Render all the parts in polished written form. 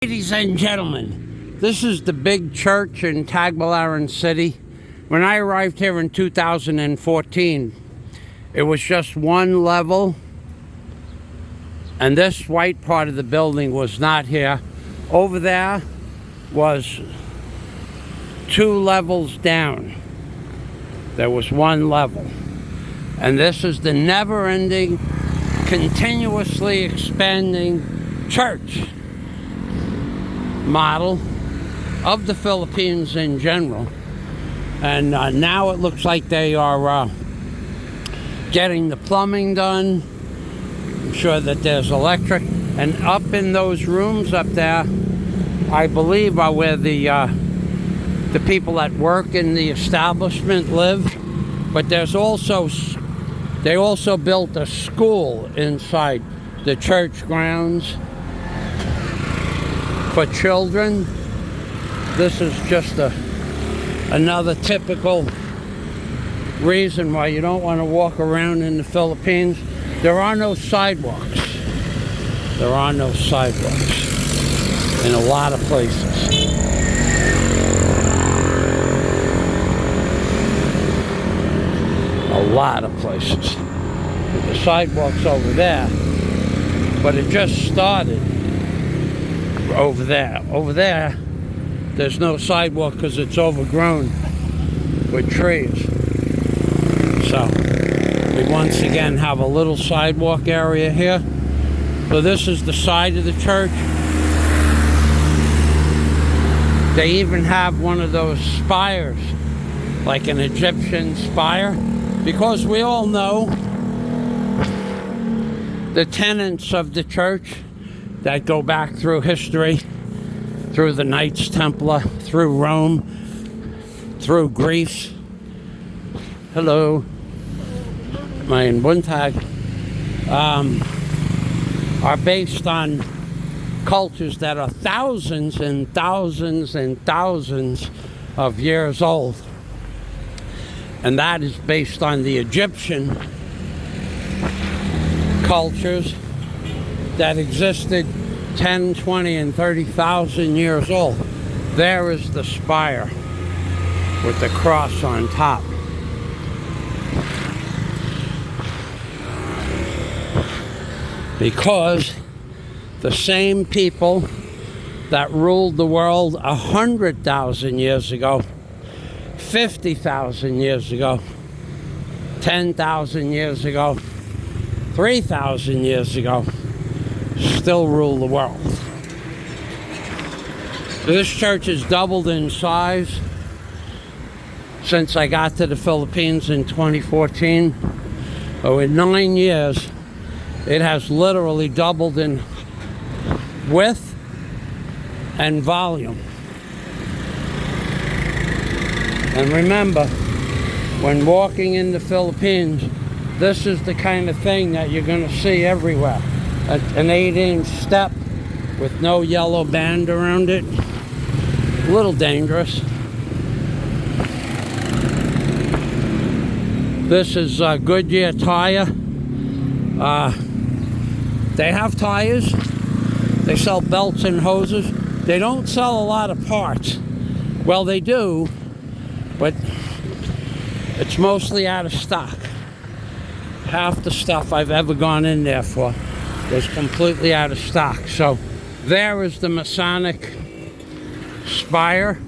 Ladies and gentlemen, this is the big church in Tagbilaran City. When I arrived here in 2014, it was just one level, and this white part of the building was not here. Over there was 2 levels down. There was one level. And this is the never-ending, continuously expanding church model of the Philippines in general. And now it looks like they are getting the plumbing done. I'm sure that there's electric. And up in those rooms up there, I believe, are where the people that work in the establishment live. But there's also, they also built a school inside the church grounds for children. This is just another typical reason why you don't want to walk around in the Philippines. There are no sidewalks. There are no sidewalks in a lot of places. A lot of places. The sidewalks over there, but it just started over there. Over there, there's no sidewalk because it's overgrown with trees. So we once again have a little sidewalk area here. So this is the side of the church. They even have one of those spires, like an Egyptian spire, because we all know the tenets of the church that go back through history, through the Knights Templar, through Rome, through Greece. Hello. Mein Buntag. Are based on cultures that are thousands and thousands and thousands of years old. And that is based on the Egyptian cultures that existed 10, 20, and 30,000 years old. There is the spire with the cross on top. Because the same people that ruled the world 100,000 years ago, 50,000 years ago, 10,000 years ago, 3,000 years ago, still rule the world. So this church has doubled in size since I got to the Philippines in 2014. Oh, in 9 years, it has literally doubled in width and volume. And remember, when walking in the Philippines, this is the kind of thing that you're going to see everywhere. An 8-inch step with no yellow band around it. A little dangerous. This is Goodyear tire. They have tires. They sell belts and hoses. They don't sell a lot of parts. Well, they do, but it's mostly out of stock. Half the stuff I've ever gone in there for is completely out of stock. So there is the Masonic spire.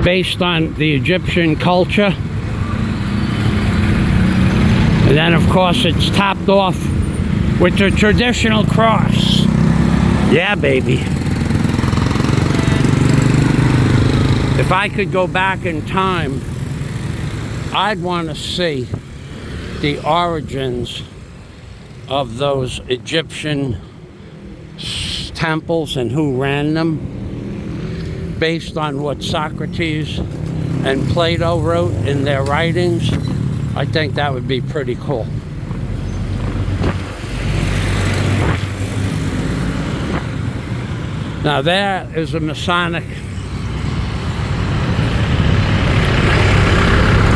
Based on the Egyptian culture. And then of course it's topped off with the traditional cross. Yeah, baby. If I could go back in time, I'd want to see the origins of those Egyptian temples and who ran them, based on what Socrates and Plato wrote in their writings. I think that would be pretty cool. Now there is a Masonic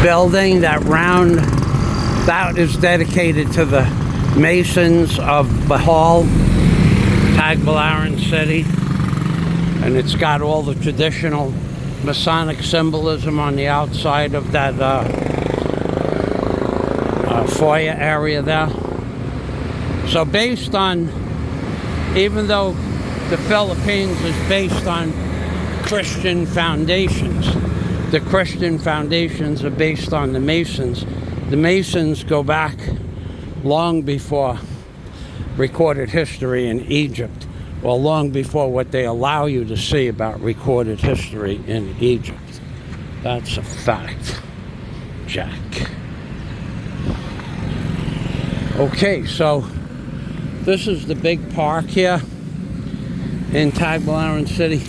building, that round, that is dedicated to the Masons of Bohol, Tagbilaran city. And it's got all the traditional Masonic symbolism on the outside of that foyer area there. So based on, even though the Philippines is based on Christian foundations, the Christian foundations are based on the Masons. The Masons go back long before recorded history in Egypt, or long before what they allow you to see about recorded history in Egypt. That's a fact, Jack. Okay, so this is the big park here in Tagbilaran City.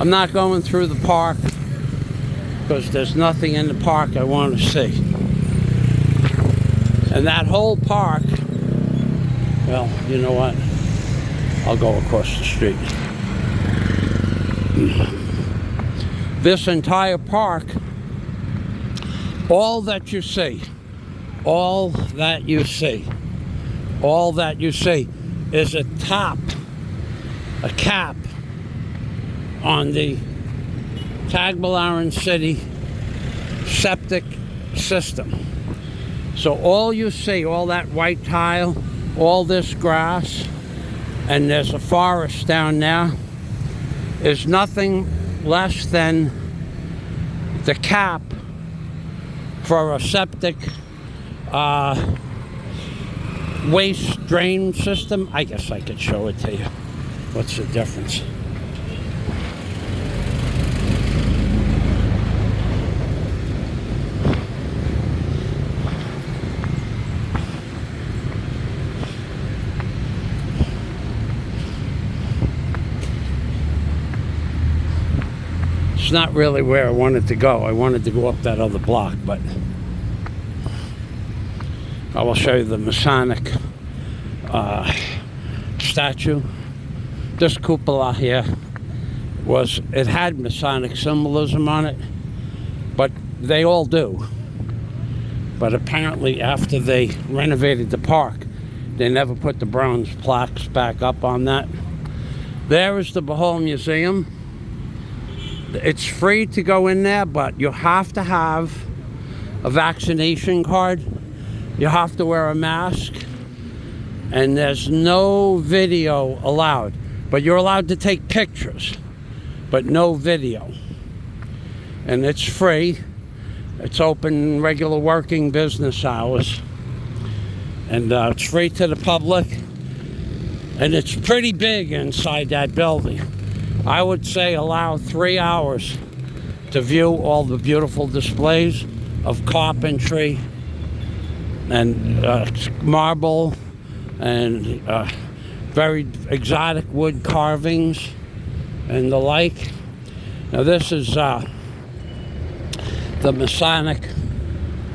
I'm not going through the park because there's nothing in the park I want to see. And that whole park, well, you know what? I'll go across the street. This entire park, all that you see is a cap on the Tagbilaran City septic system. So all you see, all that white tile, all this grass, and there's a forest down there, is nothing less than the cap for a septic waste drain system. I guess I could show it to you. What's the difference? It's not really where I wanted to go. I wanted to go up that other block, but I will show you the Masonic statue. This cupola here it had Masonic symbolism on it, but they all do. But apparently after they renovated the park, they never put the bronze plaques back up on that. There is the Bohol Museum. It's free to go in there, but you have to have a vaccination card. You have to wear a mask, and there's no video allowed. But you're allowed to take pictures, but no video. And it's free. It's open regular working business hours. And it's free to the public. And it's pretty big inside that building. I would say allow 3 hours to view all the beautiful displays of carpentry and marble and very exotic wood carvings and the like. Now this is the Masonic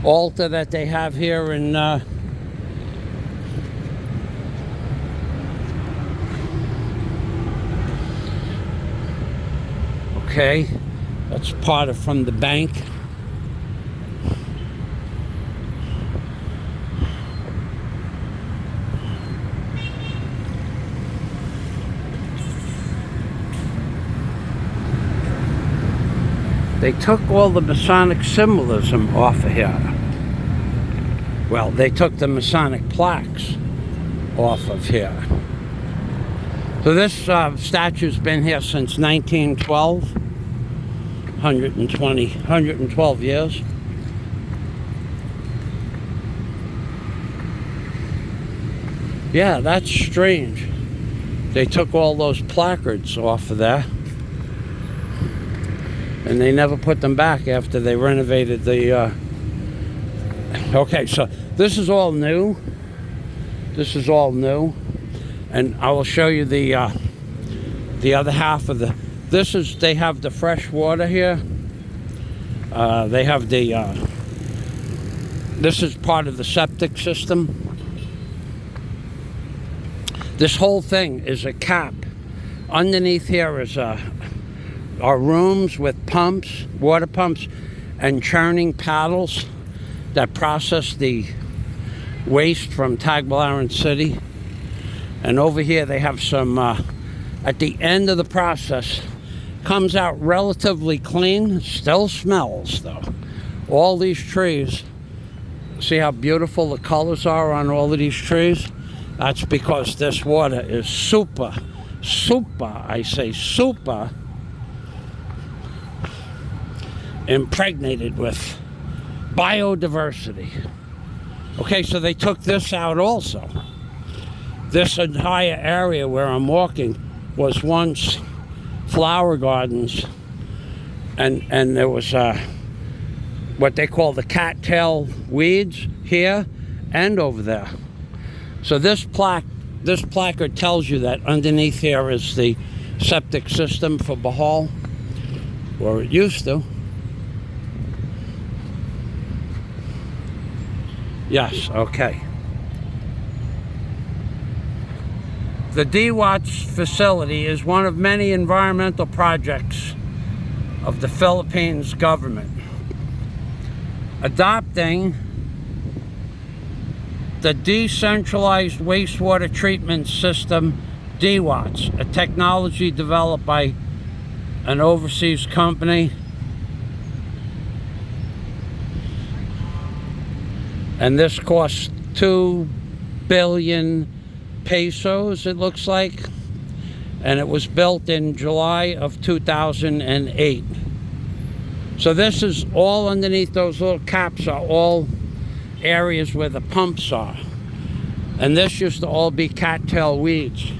altar that they have here in okay, that's part of from the bank. They took all the Masonic symbolism off of here. Well, they took the Masonic plaques off of here. So this statue's been here since 1912. 112 years. Yeah, that's strange. They took all those placards off of there. And they never put them back after they renovated the... Okay, so this is all new. This is all new. And I will show you the other half of the... This is, they have the fresh water here. They have the, this is part of the septic system. This whole thing is a cap. Underneath here is a are rooms with pumps, water pumps, and churning paddles that process the waste from Tagbilaran City. And over here they have some, at the end of the process, comes out relatively clean, still smells though. All these trees, see how beautiful the colors are on all of these trees? That's because this water is super, I say super, impregnated with biodiversity. Okay, so they took this out also. This entire area where I'm walking was once flower gardens, and there was what they call the cattail weeds here and over there. So this placard tells you that underneath here is the septic system for Bohol, or it used to. Yes, okay. The ʻkouCH facility is one of many environmental projects of the Philippines government. Adopting the decentralized wastewater treatment system, ʻkouCH, a technology developed by an overseas company. And this costs 2 billion pesos, it looks like. And it was built in July of 2008. So this is all underneath those little caps are all areas where the pumps are. And this used to all be cattail weeds,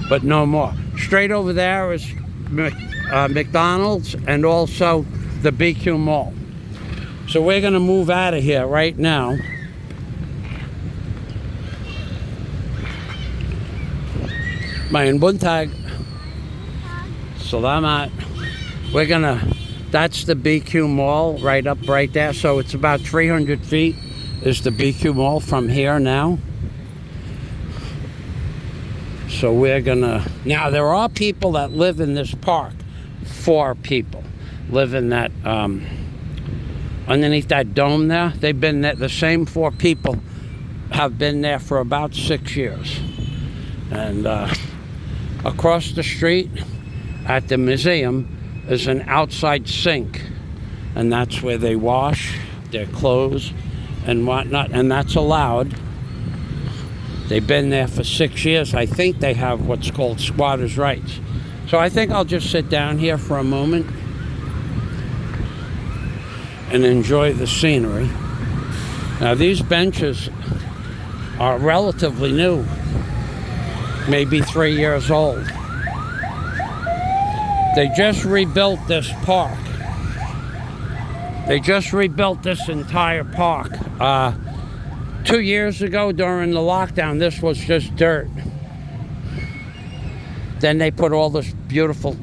but no more. Straight over there is McDonald's and also the BQ Mall. So we're gonna move out of here right now. Mayan buntag. Salamat. We're gonna, that's the BQ Mall right up right there. So it's about 300 feet is the BQ Mall from here now. So we're gonna, now there are people that live in this park. 4 people live in that, underneath that dome there. They've been there, the same 4 people have been there for about 6 years. And across the street at the museum is an outside sink, and that's where they wash their clothes and whatnot, and that's allowed. They've been there for 6 years. I think they have what's called squatters' rights. So I think I'll just sit down here for a moment and enjoy the scenery. Now these benches are relatively new, maybe 3 years old. They just rebuilt this park. They just rebuilt this entire park. 2 years ago during the lockdown, this was just dirt. Then they put all this beautiful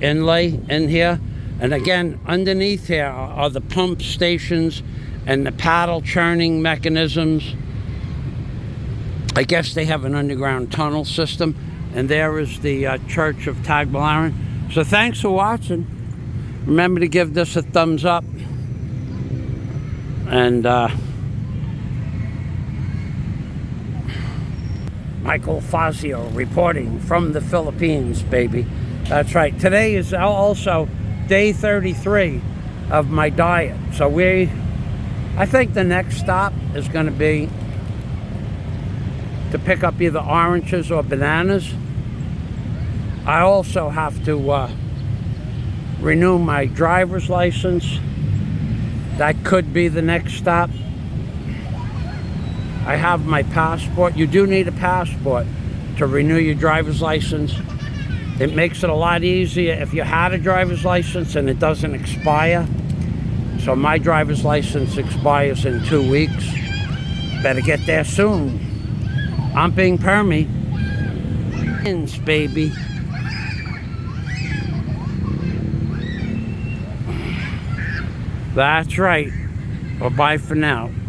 inlay in here. And again, underneath here are the pump stations and the paddle churning mechanisms. I guess they have an underground tunnel system. And there is the Church of Tagbilaran. So thanks for watching. Remember to give this a thumbs up. And Michael Fazio reporting from the Philippines, baby. That's right. Today is also day 33 of my diet. So I think the next stop is going to be to pick up either oranges or bananas. I also have to renew my driver's license. That could be the next stop. I have my passport. You do need a passport to renew your driver's license. It makes it a lot easier if you had a driver's license and it doesn't expire. So my driver's license expires in 2 weeks. Better get there soon. I'm being permy. Baby. That's right. Well, bye for now.